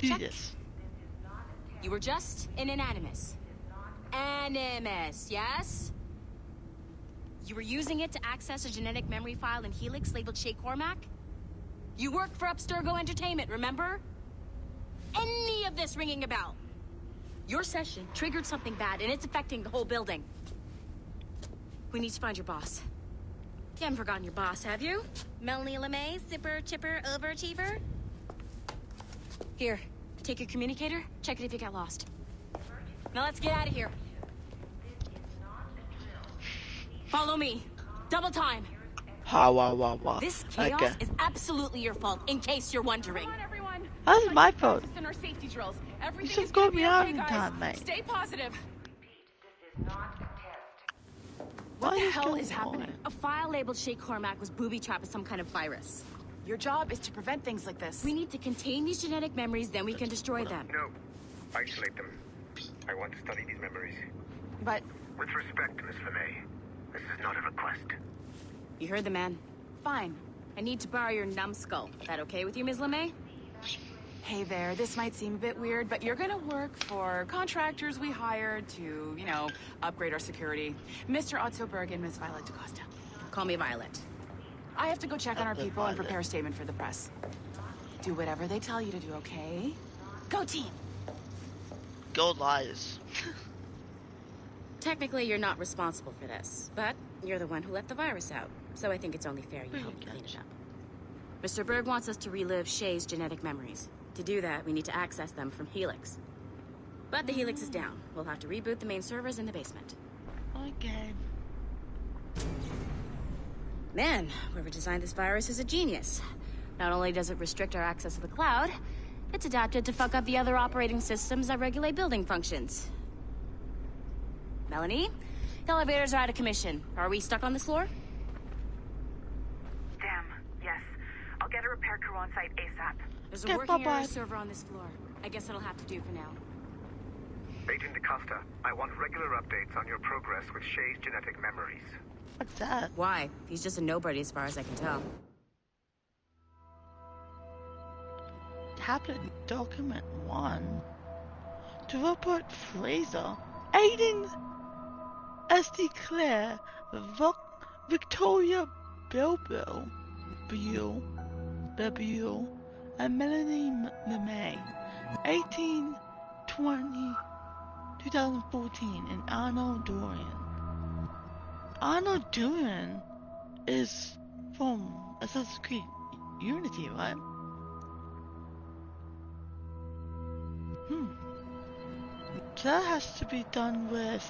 do check. this. You were just in an Animus. Animus, yes? You were using it to access a genetic memory file in Helix labeled Shay Cormac? You worked for Abstergo Entertainment, remember? Any of this ringing a bell? Your session triggered something bad, and it's affecting the whole building. We need to find your boss. You haven't forgotten your boss, have you? Melanie LeMay, zipper, chipper, overachiever? Here, take your communicator, check it if you get lost. Now let's get out of here. Follow me. Double time. Ha. This chaos Okay. is absolutely your fault, in case you're wondering. Come on, everyone. That's my fault. Practice in our safety drills. You Everything should is go gonna be beyond okay, in guys. time, mate. Stay positive. What the hell is going happening? on? A file labeled Shay Cormac was booby-trapped with some kind of virus. Your job is to prevent things like this. We need to contain these genetic memories, then we can destroy them. No. Isolate them. I want to study these memories. But With respect, Miss LeMay, this is not a request. You heard the man. fine. I need to borrow your numbskull. That okay with you, Ms. LeMay? Hey there, this might seem a bit weird, but you're gonna work for contractors we hired to, you know, upgrade our security. Mr. Otto Berg and Miss Violet DaCosta. Call me Violet. I have to go check on our Otto people and Violet. prepare a statement for the press. Do whatever they tell you to do, okay? Go team! Go liars. Technically, you're not responsible for this, but you're the one who let the virus out, so I think it's only fair you help me clean it up. Mr. Berg wants us to relive Shay's genetic memories. To do that, we need to access them from Helix. But the Helix is down. We'll have to reboot the main servers in the basement. Okay. Man, whoever designed this virus is a genius. Not only does it restrict our access to the cloud, it's adapted to fuck up the other operating systems that regulate building functions. Melanie? The elevators are out of commission. Are we stuck on this floor? Damn, yes. I'll get a repair crew on site ASAP. There's a Okay, working bye-bye. area server on this floor. I guess that'll have to do for now. Agent DaCosta, I want regular updates on your progress with Shay's genetic memories. What's that? Why? He's just a nobody as far as I can tell. Tablet document 1. To Robert Fraser. Aiden SD Claire. Victoria Bilbo. W. And Melanie LeMay. 18/20/2014. And Arnold Dorian. Arnold Dorian is from Assassin's Creed Unity, right? So that has to be done with...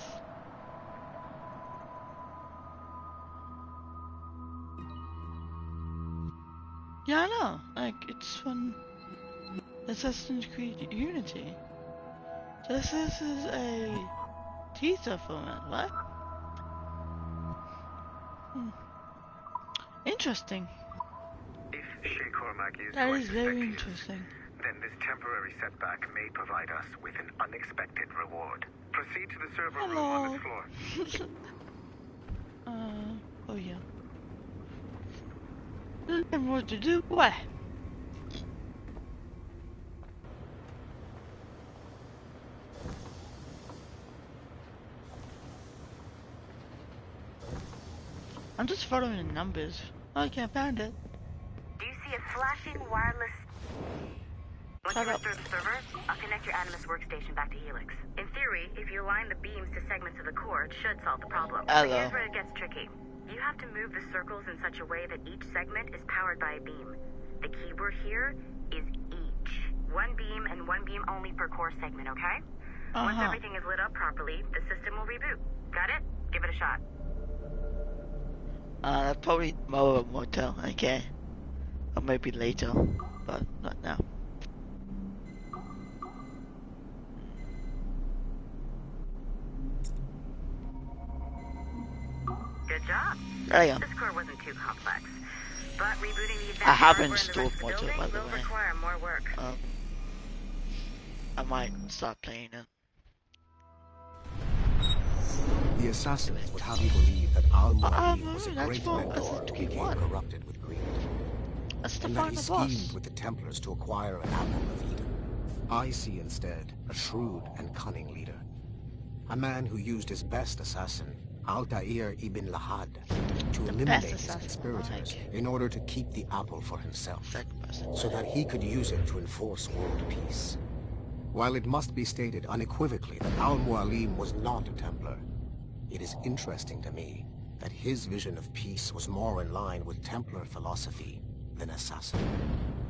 Yeah, I know. Like, it's from Assassin's Creed Unity. So this is a teaser from it, right? Interesting. If Shay Cormac is That who I is very suspect he is, interesting. then this temporary setback may provide us with an unexpected reward. Proceed to the server room on this floor. Oh yeah. Don't know what to do. What? I'm just following the numbers. Okay, I found it. Do you see a flashing wireless... Once Shut you up. restore the server, I'll connect your Animus workstation back to Helix. In theory, if you align the beams to segments of the core, it should solve the problem. But Hello. here's where it gets tricky. You have to move the circles in such a way that each segment is powered by a beam. The keyword here is each. One beam and one beam only per core segment, okay? Once everything is lit up properly, the system will reboot. Got it? Give it a shot. Probably tomorrow motel, okay. Or maybe later, but not now. Good job. There you go. This core wasn't too complex. But rebooting the event I have server and the installed rest of the Mojo, building by the will way. require more work. I might start playing it. The assassins would have you believe that Al-Muad'Dib was a that's great from mentor Assassin's who Creed became 1. corrupted with greed, That's the and that he final boss. schemed with the Templars to acquire an apple of Eden. I see instead a shrewd and cunning leader. A man who used his best assassin, Altair ibn Lahad, to eliminate his conspirators in order to keep the apple for himself, so that he could use it to enforce world peace. While it must be stated unequivocally that Al-Mualim was not a Templar, it is interesting to me that his vision of peace was more in line with Templar philosophy than assassin.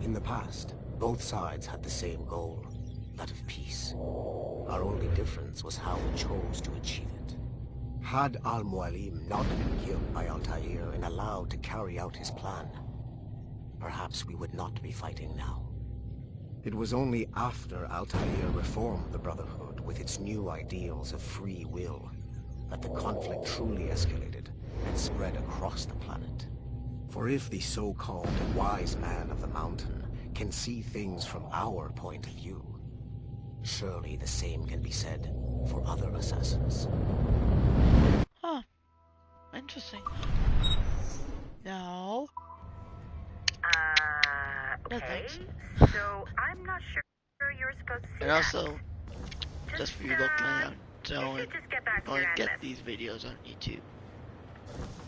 In the past, both sides had the same goal, that of peace. Our only difference was how we chose to achieve it. Had Al-Mualim not been killed by Altair and allowed to carry out his plan, perhaps we would not be fighting now. It was only after Altair reformed the Brotherhood with its new ideals of free will that the conflict truly escalated and spread across the planet. For if the so-called wise man of the mountain can see things from our point of view, surely the same can be said for other assassins. Huh. Interesting. No. No Okay. thanks. So, I'm not sure you're supposed to see And that. also, just for you looking at don't just get back to your get animus. these videos on YouTube.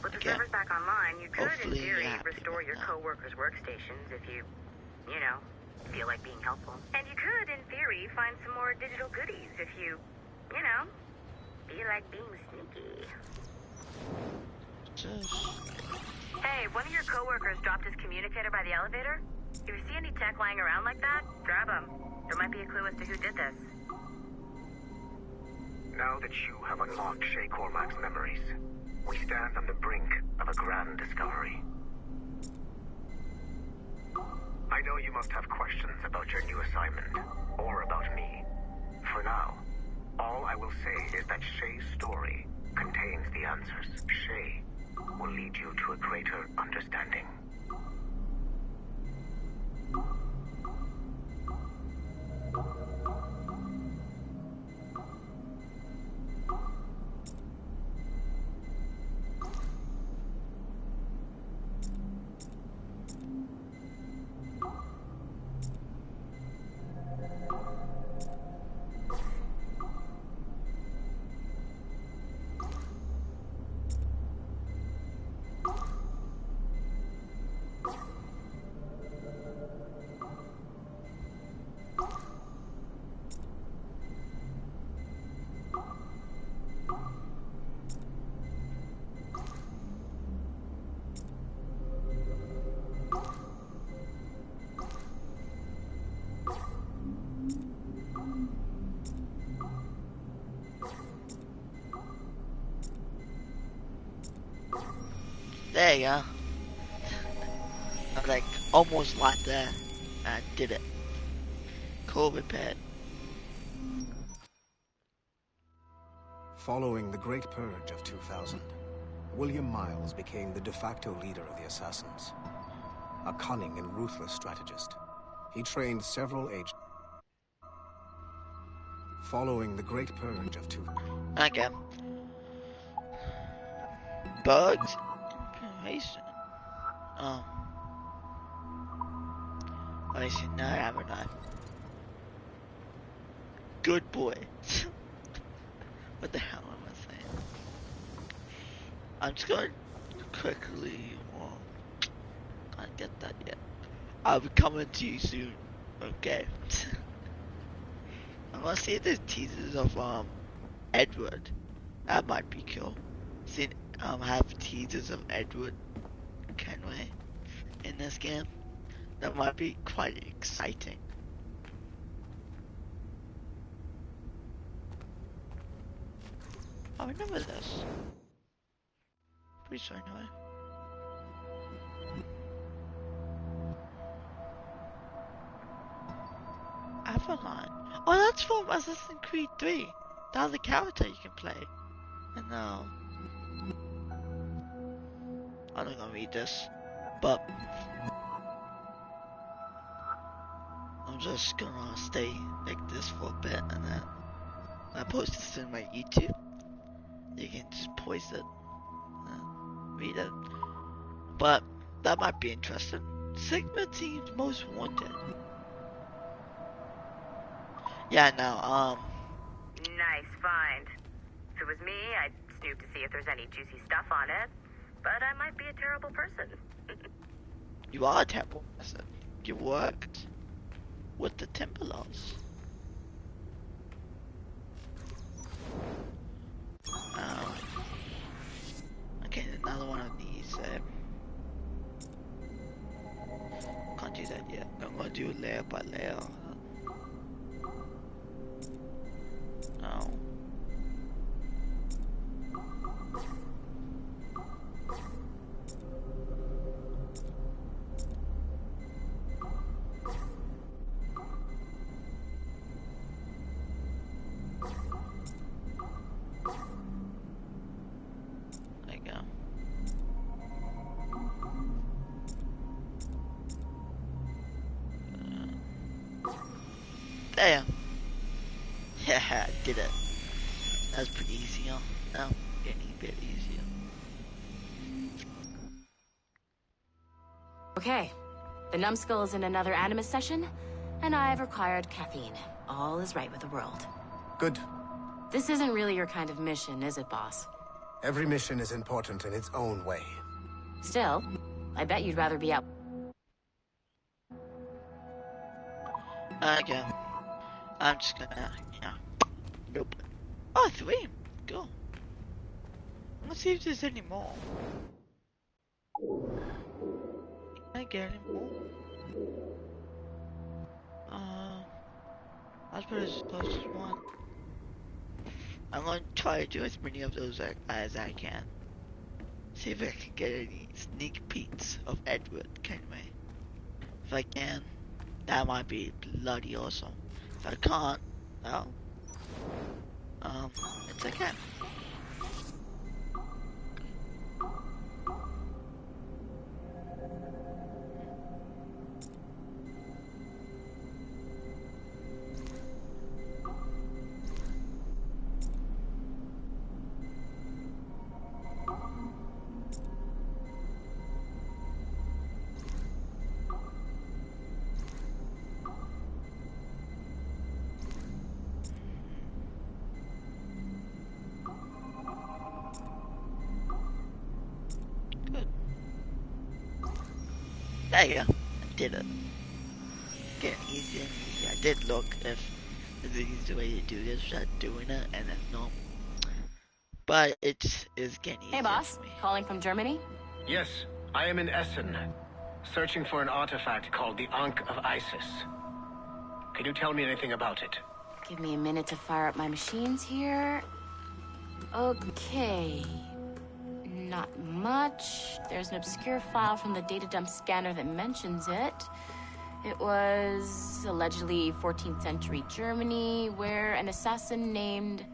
With the Okay. servers back online, you could, in Hopefully theory, you're happy restore with your that. co-workers' workstations if you know, feel like being helpful. And you could, in theory, find some more digital goodies if you know, feel like being sneaky. Just Hey, one of your co-workers dropped his communicator by the elevator. If you see any tech lying around like that, grab him. There might be a clue as to who did this. Now that you have unlocked Shay Cormac's memories, we stand on the brink of a grand discovery. I know you must have questions about your new assignment, or about me. For now, all I will say is that Shay's story contains the answers. Shay will lead you to a greater understanding. there you go. I like almost like that. I did it. COVID pad. Following the Great Purge of 2000, William Miles became the de facto leader of the Assassins. A cunning and ruthless strategist, he trained several agents. Following the Great Purge of 2000... Okay. Bugs? Information. Oh. I should not have a knife. Good boy. What the hell am I saying? I'm just going to quickly, well, can't get that yet. I'll be coming to you soon, okay? I want to see if there's teasers of, Edward. That might be cool. See, have teasers of Edward Kenway in this game. That might be quite exciting. I remember this. Pretty sure anyway. Avalon. Oh, that's from Assassin's Creed 3. That's the character you can play. And now, I'm not gonna read this, but I'm just gonna stay like this for a bit, and then I post this in my YouTube. You can just post it and read it. But that might be interesting. Sigma Team's Most Wanted. Yeah, no, Nice find. If it was me, I'd snoop to see if there's any juicy stuff on it. But I might be a terrible person. you are a temple person. You worked with the Templars. Okay, another one of these. Can't do that yet. I'm gonna do layer by layer. No. There you go. There. Yeah, did it. That was pretty easy, huh? No, getting a bit easier. Okay. The numbskull is in another Animus session, and I've required caffeine. All is right with the world. Good. This isn't really your kind of mission, is it, boss? Every mission is important in its own way. Still, I bet you'd rather be out. Okay. I'm just gonna, yeah. Nope. Oh, 3. Go. Let's see if there's any more. Can I get any more? I'll put as close as 1. I'm gonna try to do as many of those as I can. See if I can get any sneak peeks of Edward, can we? If I can, that might be bloody awesome. If I can't, well, it's okay. There you go. I did it. Getting easier and easier. I did look if the easy way to do this without doing it, and if not. But it is getting easier. Hey, boss. For me. Calling from Germany? Yes, I am in Essen, searching for an artifact called the Ankh of Isis. Can you tell me anything about it? Give me a minute to fire up my machines here. Okay. Not much. There's an obscure file from the data dump scanner that mentions it. It was allegedly 14th century Germany, where an assassin named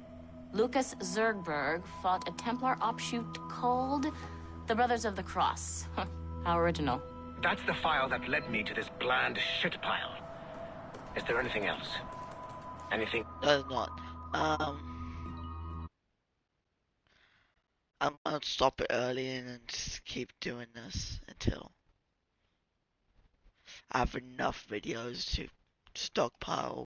Lucas Zergberg fought a Templar offshoot called the Brothers of the Cross. How original. That's the file that led me to this bland shit pile. Is there anything else? Anything? There's not. I'm gonna stop it early and then just keep doing this until I have enough videos to stockpile